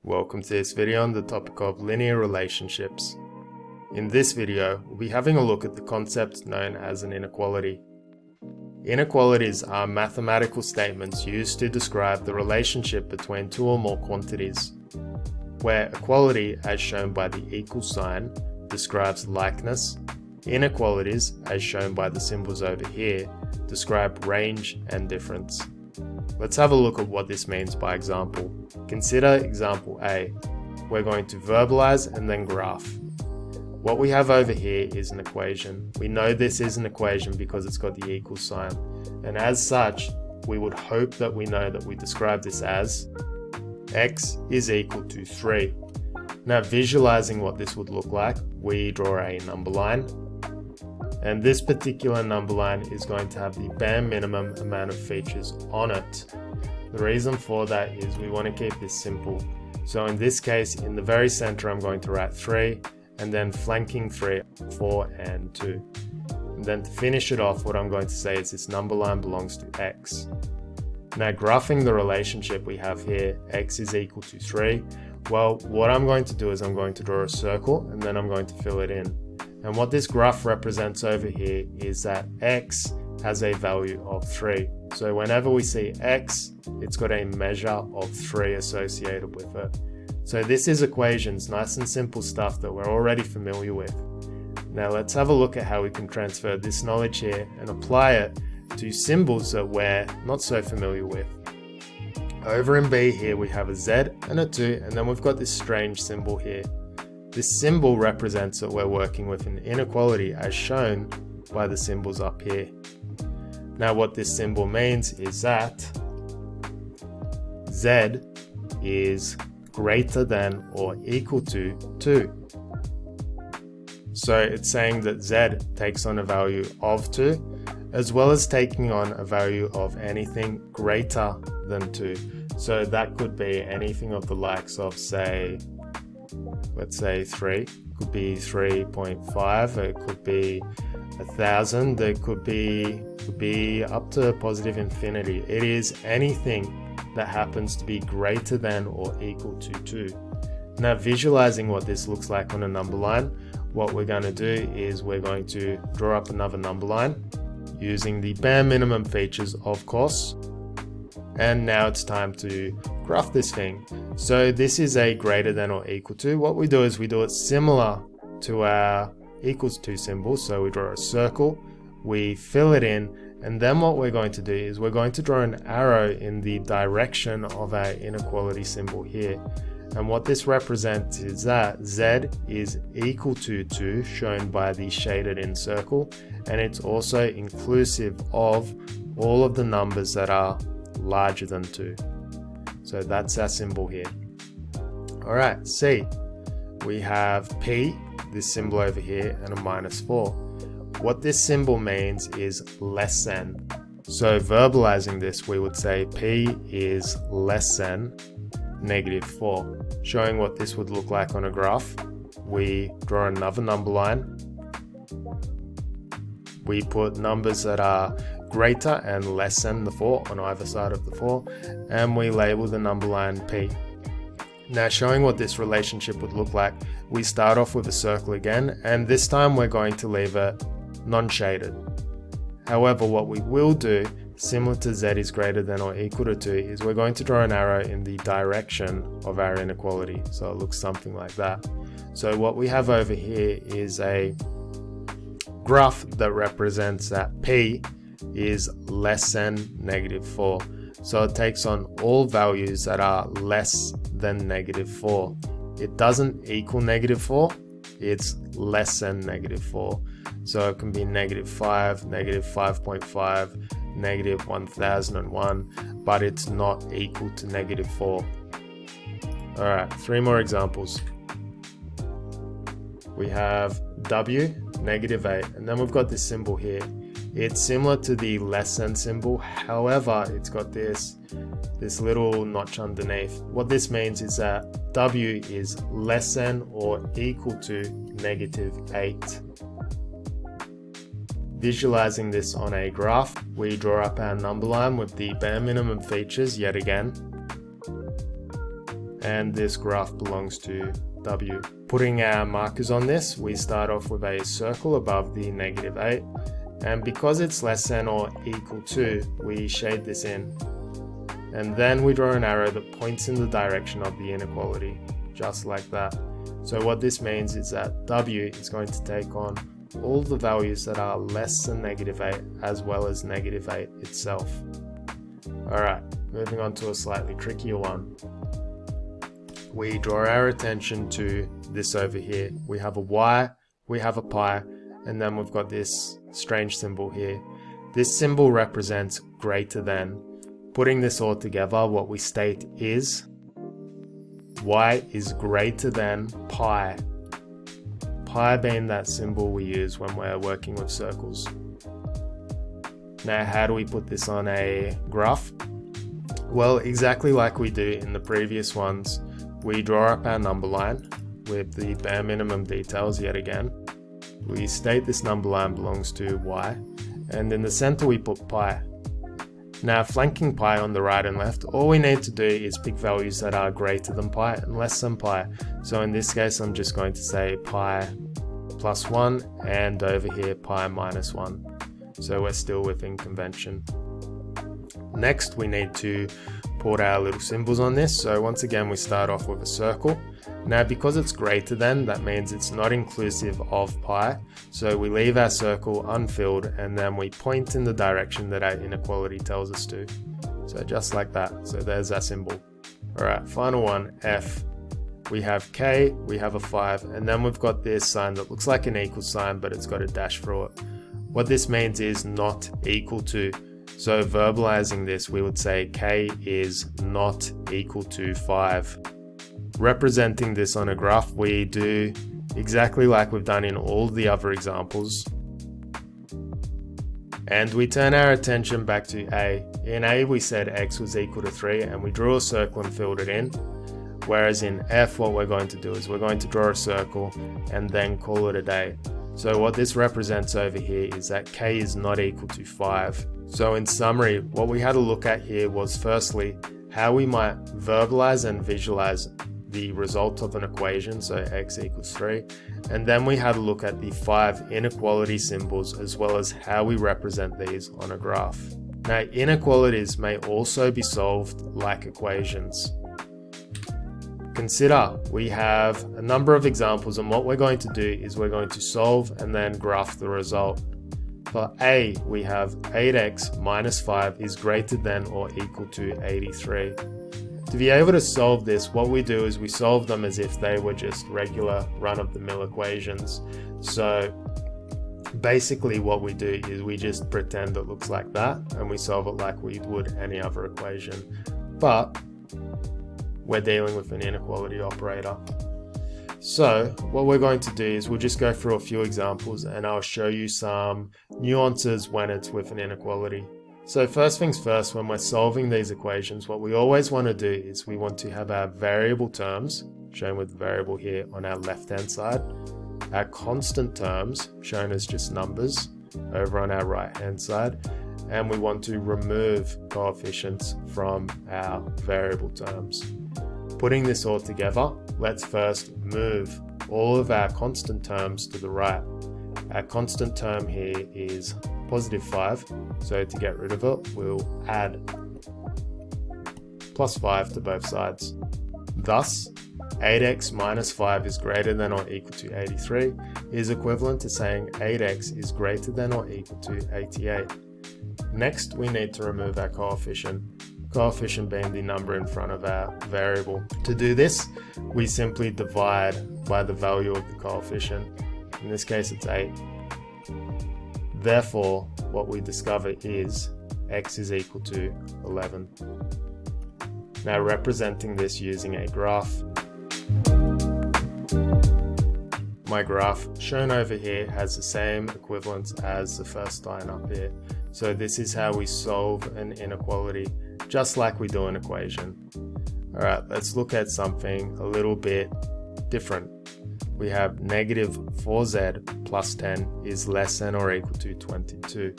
Welcome to this video on the topic of linear relationships. In this video, we'll be having a look at the concept known as an inequality. Inequalities are mathematical statements used to describe the relationship between two or more quantities, where equality, as shown by the equal sign, describes likeness. Inequalities, as shown by the symbols over here, describe range and difference. Let's have a look at what this means by example. Consider example A. We're going to verbalize and then graph. What we have over here is an equation. We know this is an equation because it's got the equal sign. And as such, we would hope that we know that we describe this as x is equal to 3. Now visualizing what this would look like, we draw a number line. And this particular number line is going to have the bare minimum amount of features on it. The reason for that is we want to keep this simple. So in this case, in the very center, I'm going to write 3, and then flanking 3, 4, and 2. And then to finish it off, what I'm going to say is this number line belongs to x. Now graphing the relationship we have here, x is equal to 3. Well, what I'm going to do is I'm going to draw a circle, and then I'm going to fill it in. And what this graph represents over here is that x has a value of 3. So whenever we see x, it's got a measure of 3 associated with it. So this is equations, nice and simple stuff that we're already familiar with. Now let's have a look at how we can transfer this knowledge here and apply it to symbols that we're not so familiar with. Over in B here we have a Z and a 2, and then we've got this strange symbol here. This symbol represents that we're working with an inequality as shown by the symbols up here. Now what this symbol means is that Z is greater than or equal to 2. So it's saying that Z takes on a value of 2, as well as taking on a value of anything greater than 2. So that could be anything of the likes of, say, let's say 3, it could be 3.5, it could be 1,000, it could be up to positive infinity. It is anything that happens to be greater than or equal to 2. Now visualizing what this looks like on a number line, what we're going to do is we're going to draw up another number line using the bare minimum features, of course. And now it's time to graph this thing. So this is a greater than or equal to. What we do is we do it similar to our equals to symbol. So we draw a circle, we fill it in, and then what we're going to do is we're going to draw an arrow in the direction of our inequality symbol here. And what this represents is that Z is equal to 2, shown by the shaded in circle, and it's also inclusive of all of the numbers that are larger than 2. So that's our symbol here. Alright, C. We have P, this symbol over here, and a -4. What this symbol means is less than. So verbalizing this, we would say P is less than -4. Showing what this would look like on a graph, we draw another number line. We put numbers that are greater and less than the 4 on either side of the 4, and we label the number line P. Now showing what this relationship would look like, we start off with a circle again, and this time we're going to leave it non-shaded. However, what we will do, similar to Z is greater than or equal to 2, is we're going to draw an arrow in the direction of our inequality. So it looks something like that. So what we have over here is a graph that represents that P is less than -4. So it takes on all values that are less than -4. It doesn't equal -4, it's less than -4. So it can be -5, -5.5, -1001, but it's not equal to -4. Alright, 3 more examples. We have W, -8, and then we've got this symbol here. It's similar to the less than symbol, however, it's got this little notch underneath. What this means is that W is less than or equal to -8. Visualizing this on a graph, we draw up our number line with the bare minimum features yet again. and this graph belongs to W. Putting our markers on this, we start off with a circle above the -8, and because it's less than or equal to, we shade this in. And then we draw an arrow that points in the direction of the inequality, just like that. So what this means is that W is going to take on all the values that are less than -8 as well as -8 itself. Alright, moving on to a slightly trickier one. We draw our attention to this over here. We have a Y, we have a pi, and then we've got this strange symbol here. This symbol represents greater than. Putting this all together, what we state is Y is greater than pi. Pi being that symbol we use when we're working with circles. Now, how do we put this on a graph? Well, exactly like we do in the previous ones. We draw up our number line with the bare minimum details yet again. We state this number line belongs to Y, and in the center we put pi. Now, flanking pi on the right and left, all we need to do is pick values that are greater than pi and less than pi. So in this case, I'm just going to say pi plus 1, and over here pi minus 1. So we're still within convention. Next, we need to put our little symbols on this. So once again, we start off with a circle. Now, because it's greater than, that means it's not inclusive of pi. So we leave our circle unfilled, and then we point in the direction that our inequality tells us to. So just like that. So there's our symbol. All right, final one, F. We have K, we have a 5, and then we've got this sign that looks like an equal sign, but it's got a dash through it. What this means is not equal to. So verbalizing this, we would say K is not equal to 5. Representing this on a graph, we do exactly like we've done in all the other examples. And we turn our attention back to A. In A, we said X was equal to 3, and we drew a circle and filled it in. Whereas in F, what we're going to do is we're going to draw a circle and then call it a day. So what this represents over here is that K is not equal to 5. So in summary, what we had to look at here was firstly, how we might verbalize and visualize the result of an equation, so X equals 3. And then we had to look at the 5 inequality symbols as well as how we represent these on a graph. Now, inequalities may also be solved like equations. Consider we have a number of examples, and what we're going to do is we're going to solve and then graph the result. For A, we have 8x minus 5 is greater than or equal to 83. To be able to solve this, what we do is we solve them as if they were just regular run-of-the-mill equations. So basically what we do is we just pretend it looks like that, and we solve it like we would any other equation. But we're dealing with an inequality operator. So what we're going to do is we'll just go through a few examples, and I'll show you some nuances when it's with an inequality. So first things first, when we're solving these equations, what we always want to do is we want to have our variable terms, shown with the variable here on our left-hand side, our constant terms, shown as just numbers, over on our right-hand side, and we want to remove coefficients from our variable terms. Putting this all together, let's first move all of our constant terms to the right. Our constant term here is positive 5, so to get rid of it, we'll add plus 5 to both sides. Thus, 8x minus 5 is greater than or equal to 83 is equivalent to saying 8x is greater than or equal to 88. Next, we need to remove our coefficient being the number in front of our variable. To do this, we simply divide by the value of the coefficient. In this case, it's 8. Therefore, what we discover is x is equal to 11. Now, representing this using a graph. My graph shown over here has the same equivalence as the first line up here. So this is how we solve an inequality, just like we do an equation. All right, let's look at something a little bit different. We have negative 4z plus 10 is less than or equal to 22.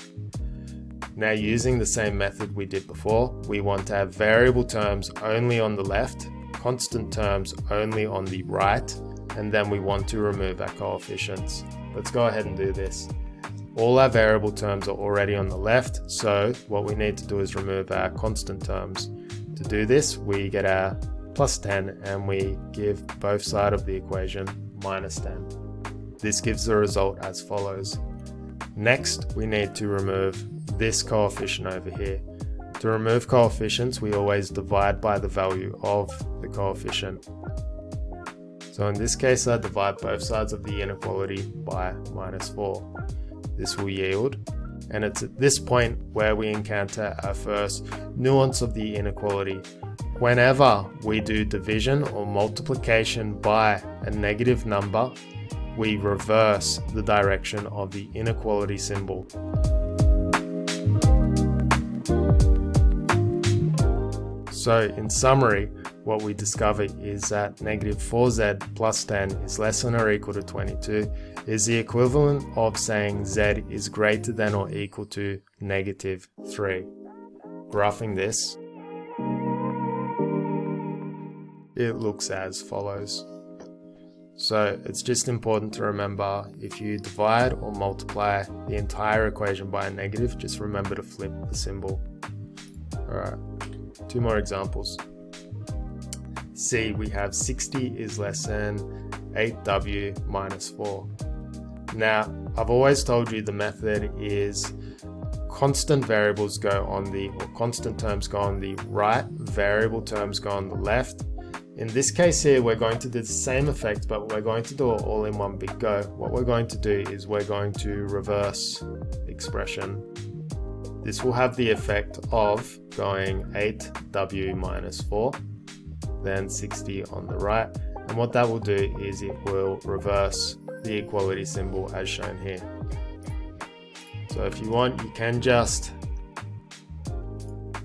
Now, using the same method we did before, we want to have variable terms only on the left, constant terms only on the right, and then we want to remove our coefficients. Let's go ahead and do this. All our variable terms are already on the left, so what we need to do is remove our constant terms. To do this, we get our plus 10 and we give both sides of the equation minus 10. This gives the result as follows. Next, we need to remove this coefficient over here. To remove coefficients, we always divide by the value of the coefficient. So in this case, I divide both sides of the inequality by minus 4. This will yield, and it's at this point where we encounter our first nuance of the inequality. Whenever we do division or multiplication by a negative number, we reverse the direction of the inequality symbol. So in summary, what we discover is that negative 4z plus 10 is less than or equal to 22 is the equivalent of saying z is greater than or equal to negative 3. Graphing this, it looks as follows. So it's just important to remember, if you divide or multiply the entire equation by a negative, just remember to flip the symbol. Alright, 2 more examples. C, we have 60 is less than 8w minus 4. Now, I've always told you the method is constant variables go on the, or constant terms go on the right, variable terms go on the left. In this case here, we're going to do the same effect, but we're going to do it all in one big go. What we're going to do is we're going to reverse the expression. This will have the effect of going 8w minus 4, then 60 on the right. And what that will do is it will reverse the equality symbol as shown here. So if you want, you can just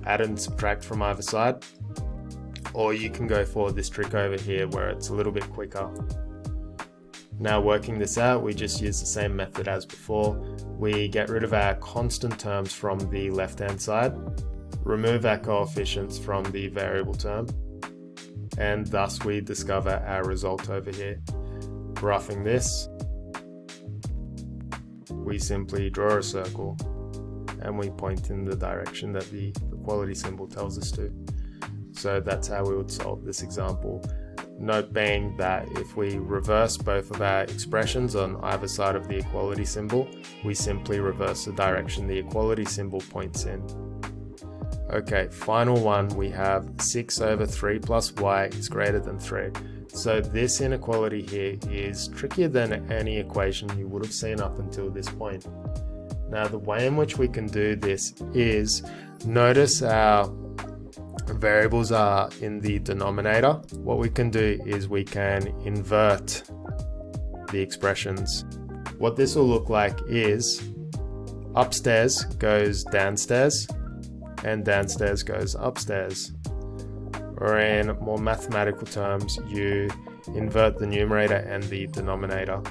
add and subtract from either side, or you can go for this trick over here where it's a little bit quicker. Now working this out, we just use the same method as before. We get rid of our constant terms from the left hand side, remove our coefficients from the variable term, and thus we discover our result over here. Graphing this, we simply draw a circle and we point in the direction that the equality symbol tells us to. So that's how we would solve this example. Note being that if we reverse both of our expressions on either side of the equality symbol, we simply reverse the direction the equality symbol points in. Okay, final one, we have 6 over 3 plus y is greater than 3. So this inequality here is trickier than any equation you would have seen up until this point. Now the way in which we can do this is, notice our variables are in the denominator. What we can do is we can invert the expressions. What this will look like is upstairs goes downstairs and downstairs goes upstairs. Or in more mathematical terms, you invert the numerator and the denominator.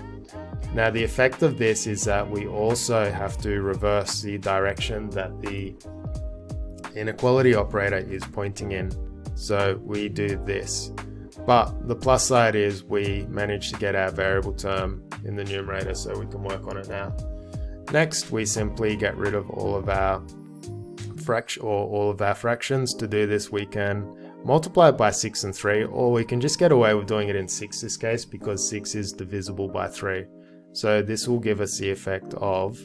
Now the effect of this is that we also have to reverse the direction that the inequality operator is pointing in. So we do this. But the plus side is we manage to get our variable term in the numerator, so we can work on it now. Next, we simply get rid of all of our fractions. To do this, we can multiply it by 6 and 3, or we can just get away with doing it in 6 this case, because 6 is divisible by 3. So this will give us the effect of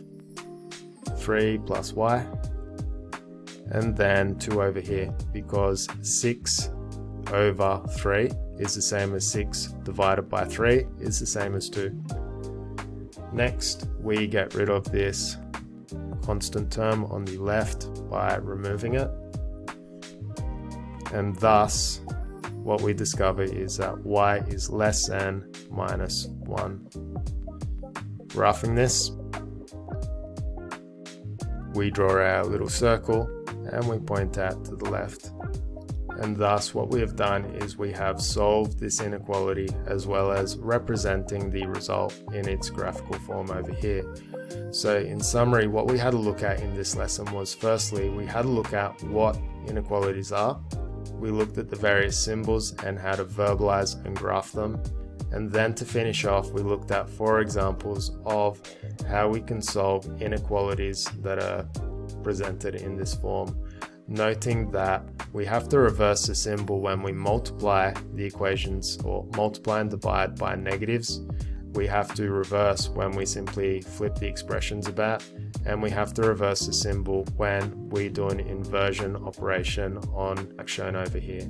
3 plus y, and then 2 over here, because 6 over 3 is the same as 6 divided by 3 is the same as 2. Next, we get rid of this constant term on the left by removing it, and thus what we discover is that y is less than minus 1. Graphing this, we draw our little circle and we point out to the left. And thus what we have done is we have solved this inequality as well as representing the result in its graphical form over here. So in summary, what we had to look at in this lesson was, firstly, we had to look at what inequalities are, we looked at the various symbols and how to verbalize and graph them. And then to finish off, we looked at 4 examples of how we can solve inequalities that are presented in this form, noting that we have to reverse the symbol when we multiply the equations or multiply and divide by negatives. We have to reverse when we simply flip the expressions about, and we have to reverse the symbol when we do an inversion operation on like shown over here.